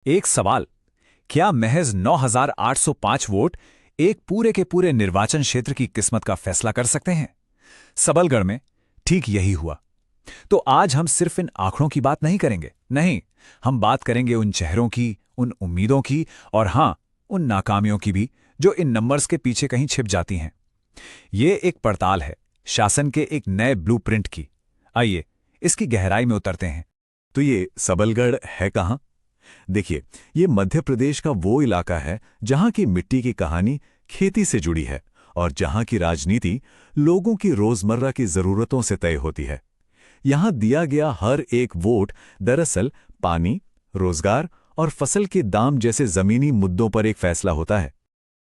एक सवाल, क्या महज 9,805 वोट एक पूरे के पूरे निर्वाचन क्षेत्र की किस्मत का फैसला कर सकते हैं? सबलगढ़ में ठीक यही हुआ। तो आज हम सिर्फ इन आंकड़ों की बात नहीं करेंगे, नहीं, हम बात करेंगे उन चेहरों की, उन उम्मीदों की और हां, उन नाकामियों की भी जो इन नंबर्स के पीछे कहीं छिप जाती हैं। ये एक पड़ताल है शासन के एक नए ब्लूप्रिंट की। आइए इसकी गहराई में उतरते हैं। तो ये सबलगढ़ है कहाँ? देखिए, ये मध्य प्रदेश का वो इलाका है जहाँ की मिट्टी की कहानी खेती से जुड़ी है और जहाँ की राजनीति लोगों की रोजमर्रा की जरूरतों से तय होती है। यहाँ दिया गया हर एक वोट दरअसल पानी, रोजगार और फसल के दाम जैसे जमीनी मुद्दों पर एक फैसला होता है।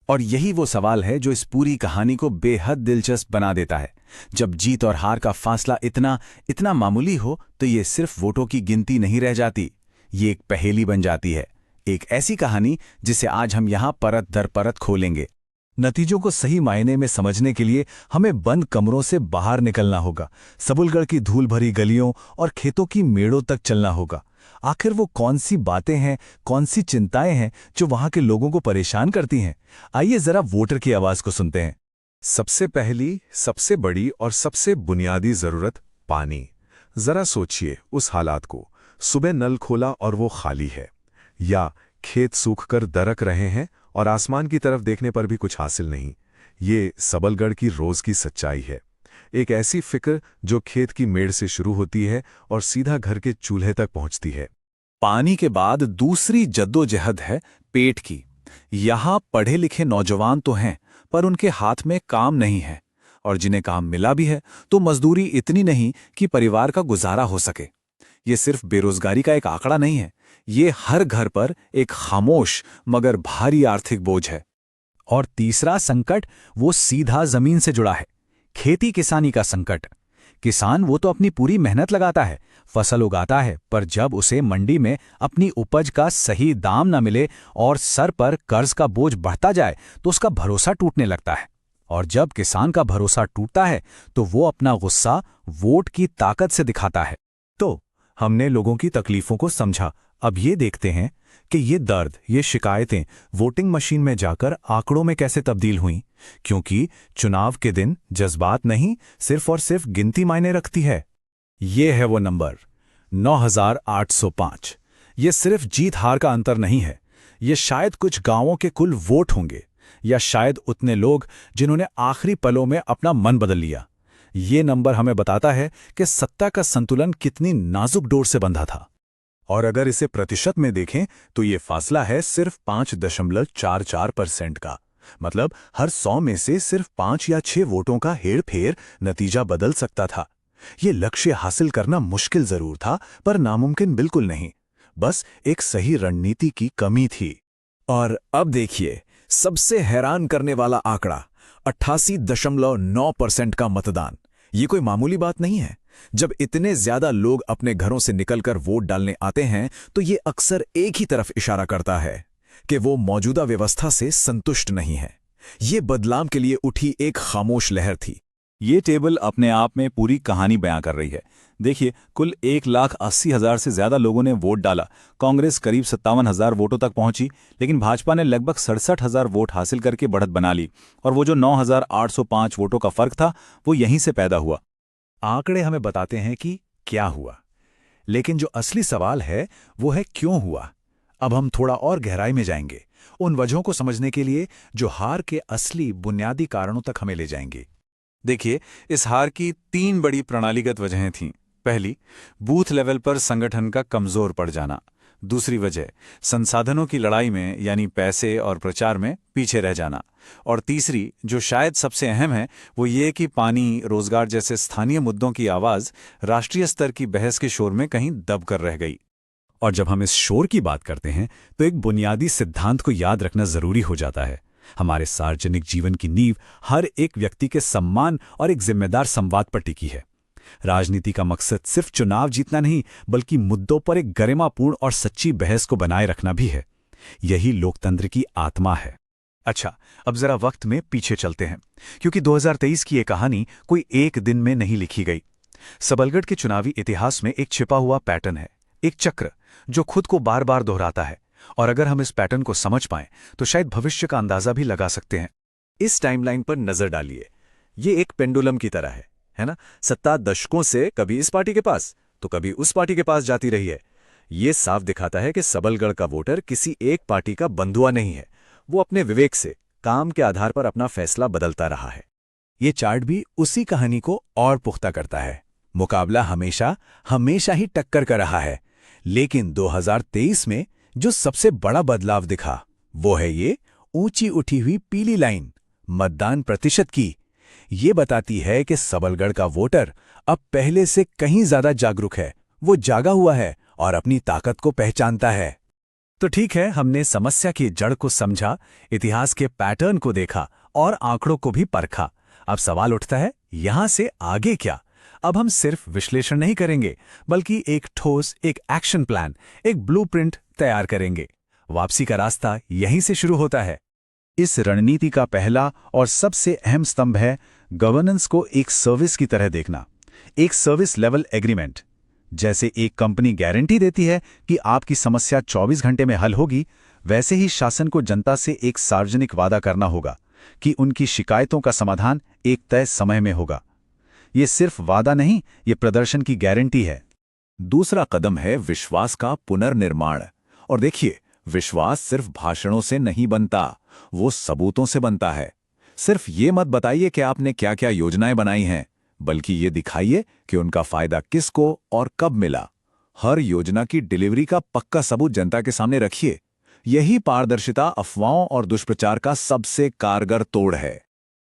और यही वो सवाल है जो इस पूरी कहानी को बेहद दिलचस्प बना देता है। जब जीत और हार का फासला इतना इतना मामूली हो तो ये सिर्फ वोटों की गिनती नहीं रह जाती, ये एक पहेली बन जाती है, एक ऐसी कहानी जिसे आज हम यहाँ परत दर परत खोलेंगे। नतीजों को सही मायने में समझने के लिए हमें बंद कमरों से बाहर निकलना होगा, सबलगढ़ की धूल भरी गलियों और खेतों की मेड़ों तक चलना होगा। आखिर वो कौन सी बातें हैं, कौन सी चिंताएं हैं जो वहां के लोगों को परेशान करती हैं? आइए जरा वोटर की आवाज को सुनते हैं। सबसे पहली, सबसे बड़ी और सबसे बुनियादी जरूरत पानी। जरा सोचिए उस हालात को, सुबह नल खोला और वो खाली है, या खेत सूखकर दरक रहे हैं और आसमान की तरफ देखने पर भी कुछ हासिल नहीं। ये सबलगढ़ की रोज की सच्चाई है। एक ऐसी फिक्र जो खेत की मेड़ से शुरू होती है और सीधा घर के चूल्हे तक पहुंचती है। पानी के बाद दूसरी जद्दोजहद है पेट की। यहाँ पढ़े लिखे नौजवान तो हैं, पर उनके हाथ में काम नहीं है, और जिन्हें काम मिला भी है तो मजदूरी इतनी नहीं कि परिवार का गुजारा हो सके। ये सिर्फ बेरोजगारी का एक आंकड़ा नहीं है, ये हर घर पर एक खामोश मगर भारी आर्थिक बोझ है। और तीसरा संकट वो सीधा जमीन से जुड़ा है, खेती किसानी का संकट। किसान वो तो अपनी पूरी मेहनत लगाता है, फसल उगाता है, पर जब उसे मंडी में अपनी उपज का सही दाम न मिले और सर पर कर्ज का बोझ बढ़ता जाए तो उसका भरोसा टूटने लगता है। और जब किसान का भरोसा टूटता है तो वो अपना गुस्सा वोट की ताकत से दिखाता है। तो हमने लोगों की तकलीफों को समझा, अब ये देखते हैं कि ये दर्द, ये शिकायतें वोटिंग मशीन में जाकर आंकड़ों में कैसे तब्दील हुईं, क्योंकि चुनाव के दिन जज्बात नहीं, सिर्फ और सिर्फ गिनती मायने रखती है। ये है वो नंबर 9,805। ये सिर्फ जीत हार का अंतर नहीं है, ये शायद कुछ गांवों के कुल वोट होंगे, या शायद उतने लोग जिन्होंने आखिरी पलों में अपना मन बदल लिया। ये नंबर हमें बताता है कि सत्ता का संतुलन कितनी नाजुक डोर से बंधा था। और अगर इसे प्रतिशत में देखें तो ये फासला है सिर्फ 5.44% का। मतलब हर 100 में से सिर्फ 5 या 6 वोटों का हेरफेर नतीजा बदल सकता था। ये लक्ष्य हासिल करना मुश्किल जरूर था, पर नामुमकिन बिल्कुल नहीं। बस एक सही रणनीति की कमी थी। और अब देखिए सबसे हैरान करने वाला आंकड़ा, 88.9% का मतदान। ये कोई मामूली बात नहीं है। जब इतने ज्यादा लोग अपने घरों से निकलकर वोट डालने आते हैं तो ये अक्सर एक ही तरफ इशारा करता है कि वो मौजूदा व्यवस्था से संतुष्ट नहीं है। ये बदलाव के लिए उठी एक खामोश लहर थी। ये टेबल अपने आप में पूरी कहानी बयां कर रही है। देखिए, कुल 1,80,000 से ज्यादा लोगों ने वोट डाला। कांग्रेस करीब 57,000 वोटों तक पहुंची, लेकिन भाजपा ने लगभग 67,000 वोट हासिल करके बढ़त बना ली। और वो जो 9,805 वोटों का फर्क था वो यहीं से पैदा हुआ। आंकड़े हमें बताते हैं कि क्या हुआ, लेकिन जो असली सवाल है वो है क्यों हुआ। अब हम थोड़ा और गहराई में जाएंगे, उन वजहों को समझने के लिए जो हार के असली बुनियादी कारणों तक हमें ले जाएंगे। देखिए, इस हार की 3 बड़ी प्रणालीगत वजहें थीं। पहली, बूथ लेवल पर संगठन का कमजोर पड़ जाना। दूसरी वजह, संसाधनों की लड़ाई में यानी पैसे और प्रचार में पीछे रह जाना। और तीसरी, जो शायद सबसे अहम है, वो ये कि पानी, रोजगार जैसे स्थानीय मुद्दों की आवाज राष्ट्रीय स्तर की बहस के शोर में कहीं दब कर रह गई। और जब हम इस शोर की बात करते हैं तो एक बुनियादी सिद्धांत को याद रखना जरूरी हो जाता है। हमारे सार्वजनिक जीवन की नींव हर एक व्यक्ति के सम्मान और एक जिम्मेदार संवाद पर टिकी है। राजनीति का मकसद सिर्फ चुनाव जीतना नहीं, बल्कि मुद्दों पर एक गरिमापूर्ण और सच्ची बहस को बनाए रखना भी है। यही लोकतंत्र की आत्मा है। अच्छा, अब जरा वक्त में पीछे चलते हैं, क्योंकि 2023 की ये कहानी कोई एक दिन में नहीं लिखी गई। सबलगढ़ के चुनावी इतिहास में एक छिपा हुआ पैटर्न है, एक चक्र जो खुद को बार बार दोहराता है। और अगर हम इस पैटर्न को समझ पाएं तो शायद भविष्य का अंदाजा भी लगा सकते हैं। इस टाइमलाइन पर नजर डालिए। ये एक पेंडुलम की तरह है ना? सत्ता दशकों से कभी इस पार्टी के पास तो कभी उस पार्टी के पास जाती रही है। ये साफ दिखाता है कि सबलगढ़ का वोटर किसी एक पार्टी का बंधुआ नहीं है। वो अपने विवेक से, काम के आधार पर अपना फैसला बदलता रहा है। ये चार्ट भी उसी कहानी को और पुख्ता करता है। मुकाबला हमेशा हमेशा ही टक्कर का रहा है, लेकिन 2023 में जो सबसे बड़ा बदलाव दिखा वो है ये ऊंची उठी हुई पीली लाइन, मतदान प्रतिशत की। ये बताती है कि सबलगढ़ का वोटर अब पहले से कहीं ज्यादा जागरूक है। वो जागा हुआ है और अपनी ताकत को पहचानता है। तो ठीक है, हमने समस्या की जड़ को समझा, इतिहास के पैटर्न को देखा और आंकड़ों को भी परखा। अब सवाल उठता है, यहां से आगे क्या? अब हम सिर्फ विश्लेषण नहीं करेंगे, बल्कि एक ठोस, एक एक्शन प्लान, एक ब्लूप्रिंट तैयार करेंगे। वापसी का रास्ता यहीं से शुरू होता है। इस रणनीति का पहला और सबसे अहम स्तंभ है गवर्नेंस को एक सर्विस की तरह देखना, एक सर्विस लेवल एग्रीमेंट। जैसे एक कंपनी गारंटी देती है कि आपकी समस्या 24 घंटे में हल होगी, वैसे ही शासन को जनता से एक सार्वजनिक वादा करना होगा कि उनकी शिकायतों का समाधान एक तय समय में होगा। ये सिर्फ वादा नहीं, ये प्रदर्शन की गारंटी है। दूसरा कदम है विश्वास का पुनर्निर्माण। और देखिए, विश्वास सिर्फ भाषणों से नहीं बनता, वो सबूतों से बनता है। सिर्फ ये मत बताइए कि आपने क्या क्या योजनाएं बनाई हैं, बल्कि ये दिखाइए कि उनका फायदा किसको और कब मिला। हर योजना की डिलीवरी का पक्का सबूत जनता के सामने रखिए। यही पारदर्शिता अफवाहों और दुष्प्रचार का सबसे कारगर तोड़ है।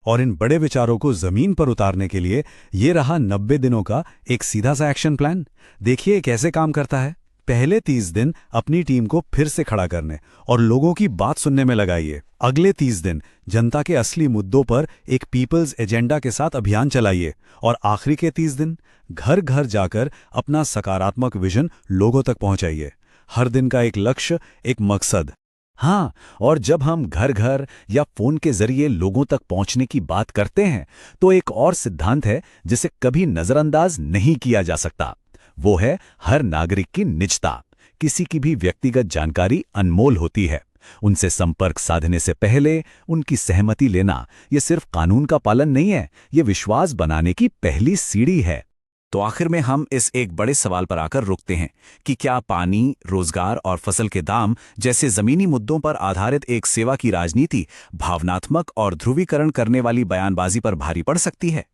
और इन बड़े विचारों को जमीन पर उतारने के लिए ये रहा 90 दिनों का एक सीधा सा एक्शन प्लान। देखिए कैसे काम करता है। पहले 30 दिन अपनी टीम को फिर से खड़ा करने और लोगों की बात सुनने में लगाइए। अगले 30 दिन जनता के असली मुद्दों पर एक पीपल्स एजेंडा के साथ अभियान चलाइए। और आखिरी के 30 दिन घर घर जाकर अपना सकारात्मक विजन लोगों तक पहुंचाइए। हर दिन का एक लक्ष्य, एक मकसद। हाँ, और जब हम घर घर या फोन के जरिए लोगों तक पहुंचने की बात करते हैं, तो एक और सिद्धांत है जिसे कभी नजरअंदाज नहीं किया जा सकता। वो है हर नागरिक की निजता। किसी की भी व्यक्तिगत जानकारी अनमोल होती है। उनसे संपर्क साधने से पहले उनकी सहमति लेना, ये सिर्फ कानून का पालन नहीं है, ये विश्वास बनाने की पहली सीढ़ी है। तो आखिर में हम इस एक बड़े सवाल पर आकर रुकते हैं कि क्या पानी, रोजगार और फसल के दाम जैसे जमीनी मुद्दों पर आधारित एक सेवा की राजनीति भावनात्मक और ध्रुवीकरण करने वाली बयानबाजी पर भारी पड़ सकती है?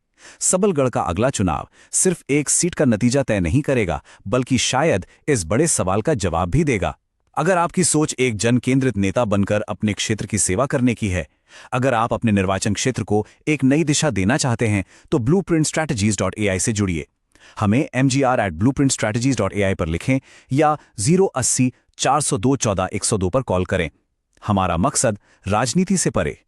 सबलगढ़ का अगला चुनाव सिर्फ एक सीट का नतीजा तय नहीं करेगा, बल्कि शायद इस बड़े सवाल का जवाब भी देगा। अगर आपकी सोच एक जन केंद्रित नेता बनकर अपने क्षेत्र की सेवा करने की है, अगर आप अपने निर्वाचन क्षेत्र को एक नई दिशा देना चाहते हैं, तो blueprintstrategies.ai से जुड़िए। हमें mgr@blueprintstrategies.ai पर लिखें या 080 402 14 102 पर कॉल करें। हमारा मकसद राजनीति से परे,